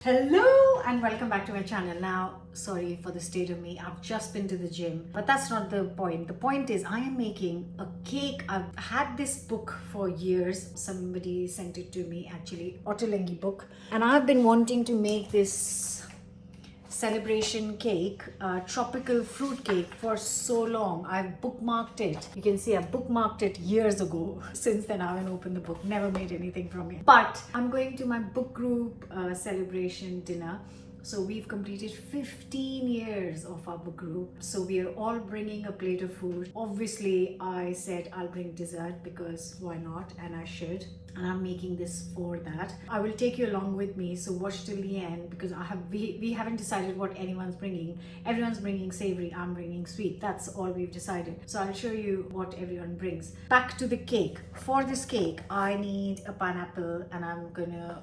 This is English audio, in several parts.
Hello and welcome back to my channel. Now, sorry for the state of me. I've just been to the gym, but that's not the point. The point is I am making a cake. I've had this book for years. Somebody sent it to me, actually, Ottolenghi book. And I've been wanting to make this celebration cake, tropical fruit cake, for so long. I've bookmarked it. You can see I bookmarked it years ago. Since then I haven't opened the book, never made anything from it. But I'm going to my book group celebration dinner. So we've completed 15 years of our book group. So we are all bringing a plate of food. Obviously, I said I'll bring dessert because why not? And I should. And I'm making this for that. I will take you along with me. So watch till the end because we haven't decided what anyone's bringing. Everyone's bringing savory. I'm bringing sweet. That's all we've decided. So I'll show you what everyone brings. Back to the cake. For this cake, I need a pineapple, and I'm gonna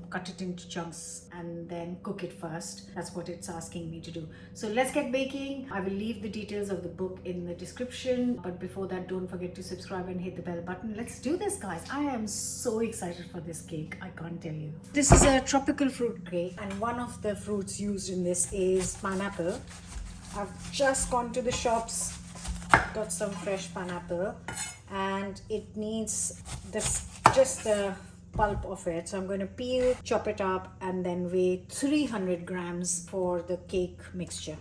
cut it into chunks and then cook it first. That's what it's asking me to do. So let's get baking. I will leave the details of the book in the description, but before that, don't forget to subscribe and hit the bell button. Let's do this, guys. I am so excited for this cake, I can't tell you. This is a tropical fruit cake, and one of the fruits used in this is pineapple. I've just gone to the shops, got some fresh pineapple, and it needs this, just the pulp of it. So I'm going to peel, chop it up, and then weigh 300 grams for the cake mixture.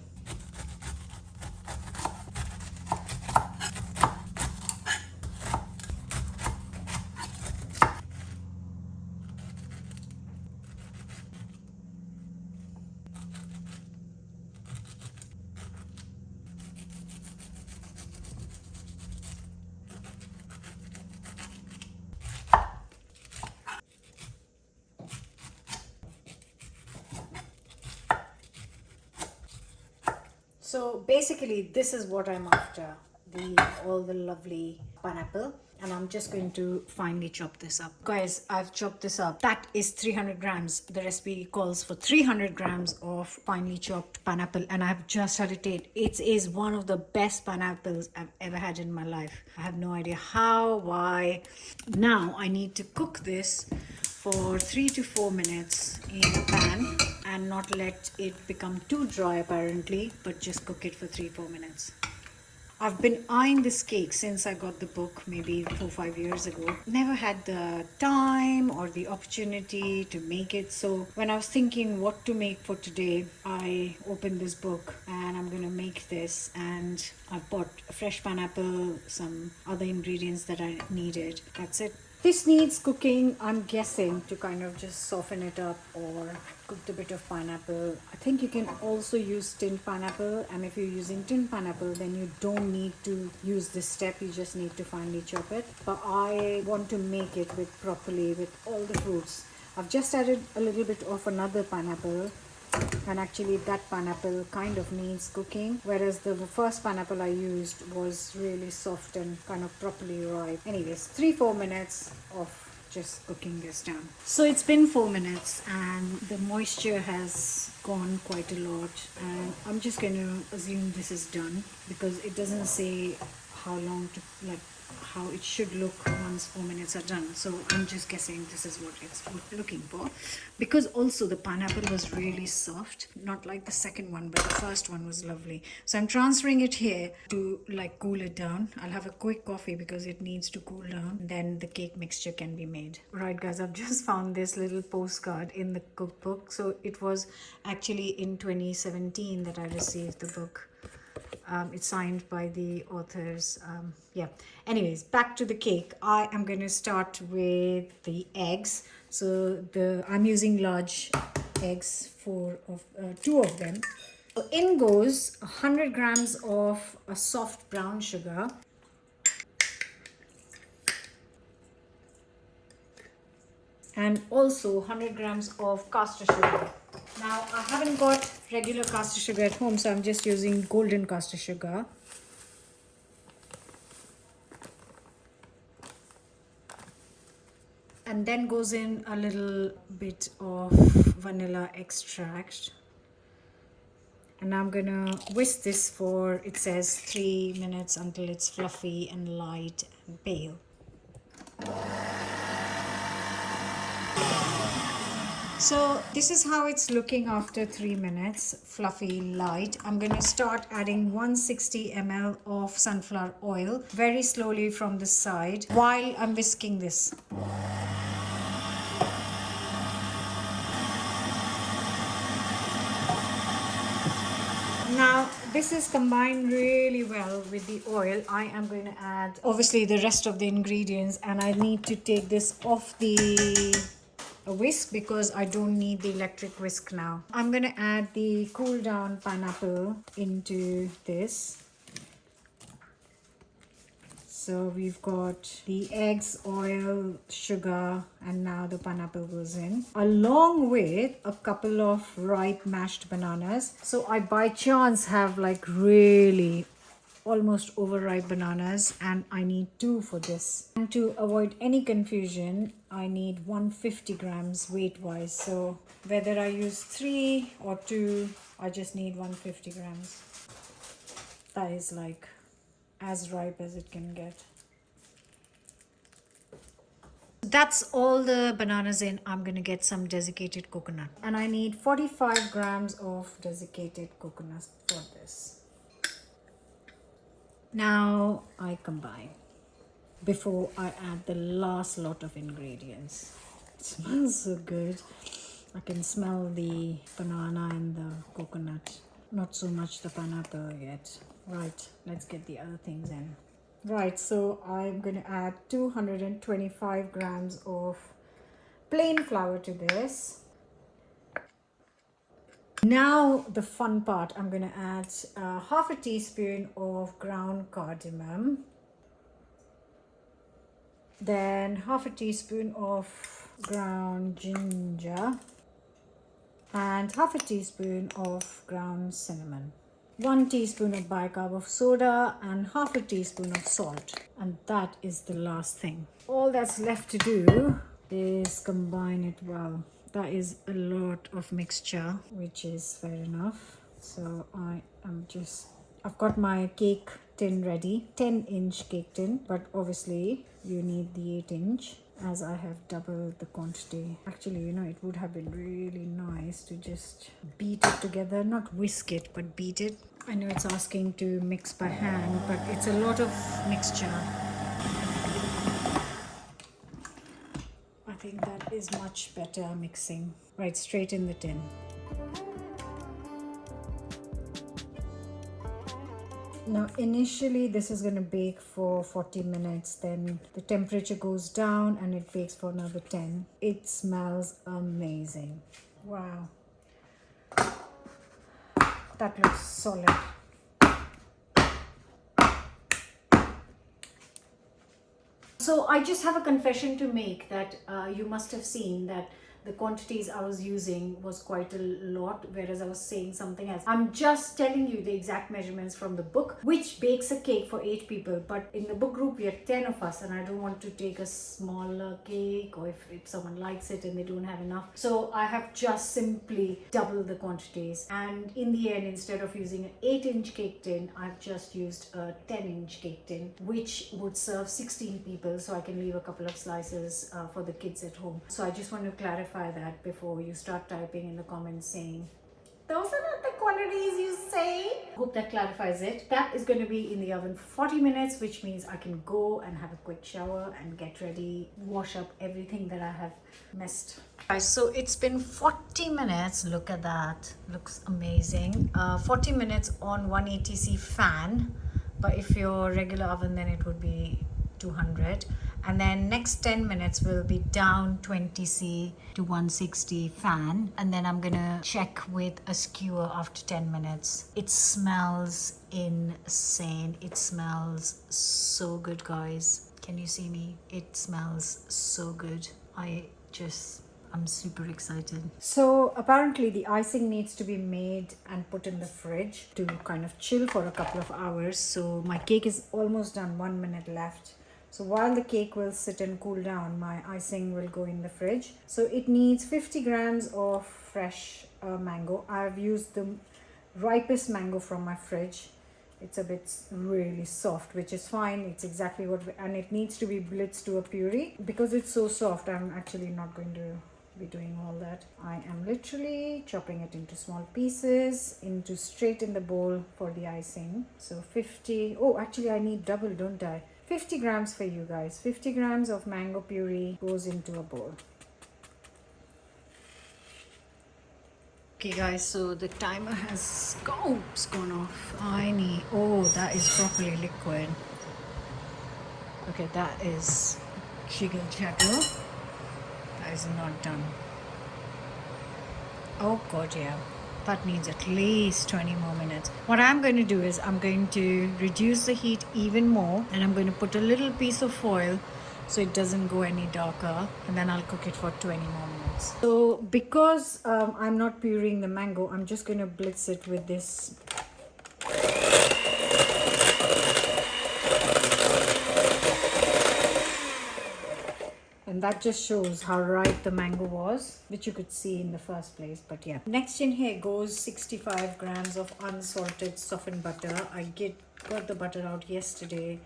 So basically this is what I'm after, all the lovely pineapple, and I'm just going to finely chop this up. Guys, I've chopped this up. That is 300 grams. The recipe calls for 300 grams of finely chopped pineapple, and I've just had it taste. It is one of the best pineapples I've ever had in my life. I have no idea how, why. Now I need to cook this for 3 to 4 minutes in a pan and not let it become too dry apparently, but just cook it for 3-4 minutes. I've been eyeing this cake since I got the book maybe 4-5 years ago. Never had the time or the opportunity to make it. So when I was thinking what to make for today, I opened this book and I'm gonna make this, and I bought fresh pineapple, some other ingredients that I needed. That's it. This needs cooking, I'm guessing, to kind of just soften it up, or cooked a bit of pineapple. I think you can also use tinned pineapple, and if you're using tinned pineapple, then you don't need to use this step. You just need to finely chop it. But I want to make it properly with all the fruits. I've just added a little bit of another pineapple, and actually that pineapple kind of needs cooking, whereas the first pineapple I used was really soft and kind of properly ripe. Anyways, 3-4 minutes of just cooking this down. So it's been 4 minutes and the moisture has gone quite a lot, and I'm just going to assume this is done because it doesn't say how long to, like, how it should look once 4 minutes are done. So I'm just guessing this is what it's looking for, because also the pineapple was really soft, not like the second one, but the first one was lovely. So I'm transferring it here to like cool it down. I'll have a quick coffee because it needs to cool down, then the cake mixture can be made. Right guys, I've just found this little postcard in the cookbook. So it was actually in 2017 that I received the book. It's signed by the authors. Yeah, anyways, back to the cake. I am going to start with the eggs. So I'm using large eggs, 2 of them. So in goes 100 grams of a soft brown sugar, and also 100 grams of caster sugar. Now I haven't got regular caster sugar at home, so I'm just using golden caster sugar. And then goes in a little bit of vanilla extract. And I'm gonna whisk this for, it says 3 minutes, until it's fluffy and light and pale. So this is how it's looking after 3 minutes, fluffy light. I'm going to start adding 160 ml of sunflower oil very slowly from the side while I'm whisking this. Now this is combined really well with the oil. I am going to add obviously the rest of the ingredients, and I need to take this off the whisk because I don't need the electric whisk now. I'm going to add the cool down pineapple into this. So we've got the eggs, oil, sugar, and now the pineapple goes in, along with a couple of ripe mashed bananas. So I by chance have like really almost overripe bananas, and I need 2 for this. And to avoid any confusion, I need 150 grams weight wise. So whether I use 3 or 2, I just need 150 grams. That is like as ripe as it can get. That's all the bananas in. I'm gonna get some desiccated coconut, and I need 45 grams of desiccated coconut for this. Now I combine before I add the last lot of ingredients. It smells so good. I can smell the banana and the coconut. Not so much the pineapple yet. Right, let's get the other things in. Right, so I'm going to add 225 grams of plain flour to this. Now the fun part, I'm going to add half a teaspoon of ground cardamom, then half a teaspoon of ground ginger, and half a teaspoon of ground cinnamon, 1 teaspoon of bicarb of soda, and half a teaspoon of salt. And that is the last thing. All that's left to do is combine it well. That is a lot of mixture, which is fair enough. So I've got my cake tin ready, 10-inch cake tin, but obviously you need the 8-inch. As I have doubled the quantity. Actually, you know, it would have been really nice to just beat it together, not whisk it, but beat it. I know it's asking to mix by hand, but it's a lot of mixture. I think that is much better mixing. Right, straight in the tin. Now initially this is going to bake for 40 minutes, then the temperature goes down and it bakes for another 10. It smells amazing. Wow, that looks solid. So I just have a confession to make that you must have seen that the quantities I was using was quite a lot, whereas I was saying something else. I'm just telling you the exact measurements from the book, which bakes a cake for 8 people. But in the book group, we are 10 of us, and I don't want to take a smaller cake, or if someone likes it and they don't have enough. So I have just simply doubled the quantities. And in the end, instead of using an 8-inch cake tin, I've just used a 10-inch cake tin, which would serve 16 people. So I can leave a couple of slices for the kids at home. So I just want to clarify that before you start typing in the comments saying those are not the quantities you say. Hope that clarifies it. That is going to be in the oven for 40 minutes, which means I can go and have a quick shower and get ready, wash up everything that I have messed. Guys, so it's been 40 minutes. Look at that, looks amazing. 40 minutes on 180C fan, but if your regular oven, then it would be 200. And then next 10 minutes will be down 20C to 160 fan, and then I'm gonna check with a skewer after 10 minutes. It smells insane. It smells so good, guys. Can you see me? It smells so good. I'm super excited. So apparently the icing needs to be made and put in the fridge to kind of chill for a couple of hours. So my cake is almost done, 1 minute left. So while the cake will sit and cool down, my icing will go in the fridge. So it needs 50 grams of fresh mango. I've used the ripest mango from my fridge. It's a bit really soft, which is fine. It's exactly and it needs to be blitzed to a puree. Because it's so soft, I'm actually not going to be doing all that. I am literally chopping it into small pieces, into straight in the bowl for the icing. So 50, oh actually I need double, don't I? 50 grams for you guys. 50 grams of mango puree goes into a bowl. Okay guys, so the timer has gone off. Oh, that is properly liquid. Okay, that is jiggle jaggle. That is not done. Oh god, yeah. That needs at least 20 more minutes. What I'm going to do is I'm going to reduce the heat even more, and I'm going to put a little piece of foil so it doesn't go any darker, and then I'll cook it for 20 more minutes. So because I'm not pureeing the mango, I'm just going to blitz it with this. And that just shows how ripe the mango was, which you could see in the first place. But yeah, next in here goes 65 grams of unsalted softened butter. I got the butter out yesterday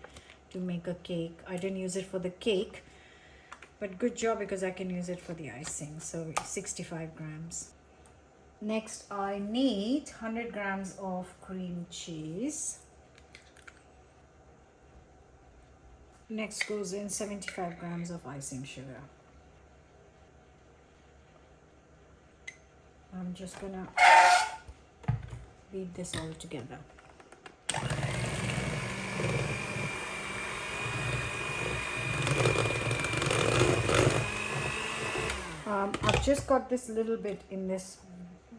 to make a cake. I didn't use it for the cake, but good job because I can use it for the icing. So 65 grams. Next I need 100 grams of cream cheese. Next goes in 75 grams of icing sugar. I'm just gonna beat this all together. I've just got this little bit in this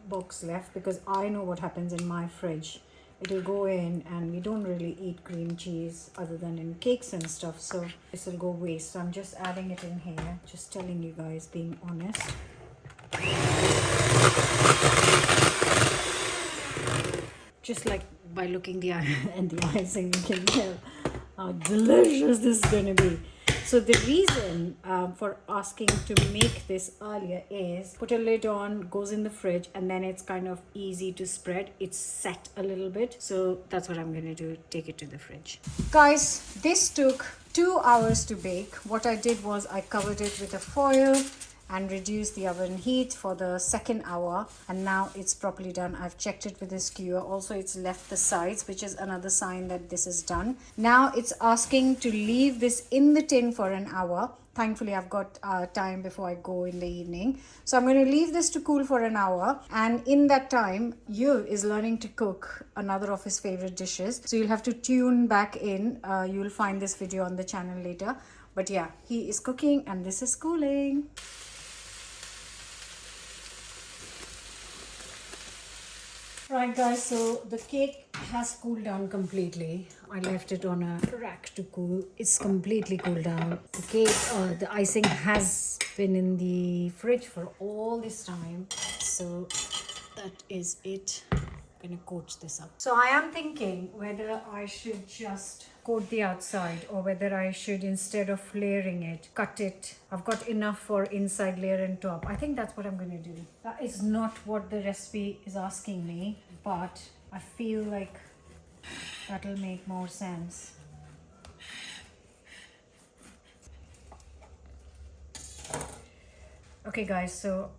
box left because I know what happens in my fridge. It will go in, and we don't really eat cream cheese other than in cakes and stuff, so this will go waste. So I'm just adding it in here, just telling you guys, being honest. Just like by looking at the icing, you can tell how delicious this is going to be. So the reason for asking to make this earlier is put a lid on, goes in the fridge, and then it's kind of easy to spread. It's set a little bit. So that's what I'm going to do, take it to the fridge. Guys, this took 2 hours to bake. What I did was I covered it with a foil and reduce the oven heat for the second hour, and now it's properly done. I've checked it with the skewer. Also, it's left the sides, which is another sign that this is done. Now it's asking to leave this in the tin for an hour. Thankfully, I've got time before I go in the evening. So I'm going to leave this to cool for an hour, and in that time, Yu is learning to cook another of his favorite dishes. So you'll have to tune back in. You'll find this video on the channel later. But yeah, he is cooking and this is cooling. Right guys, so the cake has cooled down completely. I left it on a rack to cool. It's completely cooled down. The cake, the icing has been in the fridge for all this time. So that is it. I'm gonna coat this up. So I am thinking whether I should just coat the outside or whether I should, instead of layering it, cut it. I've got enough for inside layer and top. I think that's what I'm going to do. That is not what the recipe is asking me, but I feel like that'll make more sense. Okay guys, so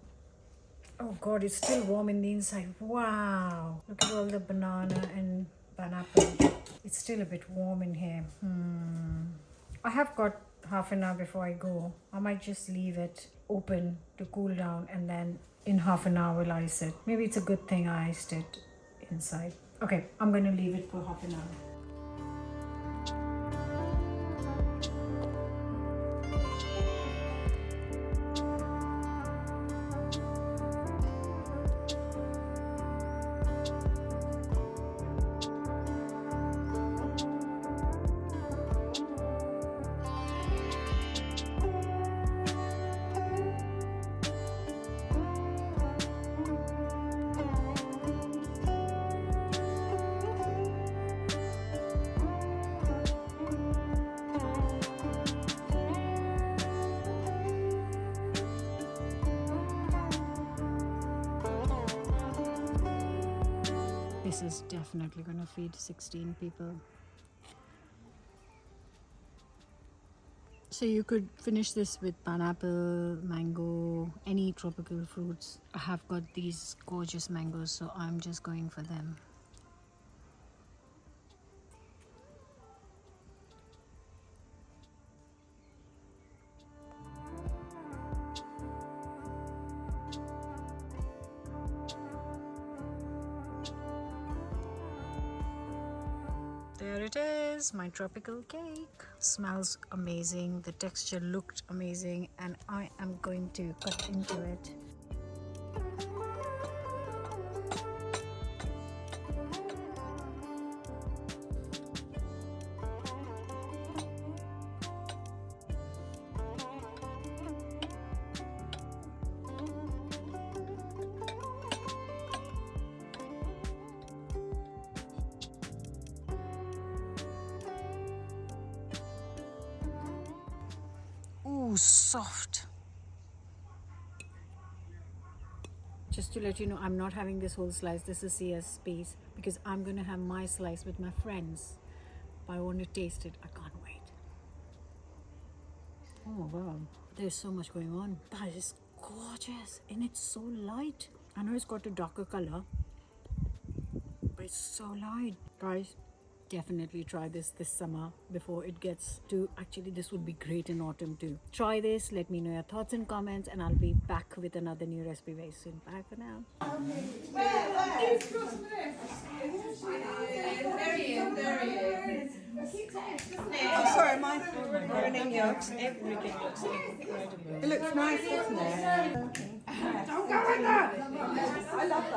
oh god, it's still warm in the inside. Wow, look at all the banana and pineapple. It's still a bit warm in here. I have got half an hour before I go. I might just leave it open to cool down, and then in half an hour we'll ice it. Maybe it's a good thing I iced it inside. Okay, I'm going to leave it for half an hour. This is definitely going to feed 16 people. So you could finish this with pineapple, mango, any tropical fruits. I have got these gorgeous mangoes, so I'm just going for them. There it is, my tropical cake. Smells amazing, the texture looked amazing, and I am going to cut into it. Ooh, soft. Just to let you know, I'm not having this whole slice. This is CS piece because I'm going to have my slice with my friends. But I want to taste it. I can't wait. Oh wow, there's so much going on. That is gorgeous and it's so light. I know it's got a darker color, but it's so light. Guys, definitely try this summer before it gets to, actually this would be great in autumn too. Try this, let me know your thoughts and comments, and I'll be back with another new recipe very soon. Bye for now. Oh, sorry, mine's running yolks. Everything looks incredible. It looks nice, doesn't it? Don't go in there! I love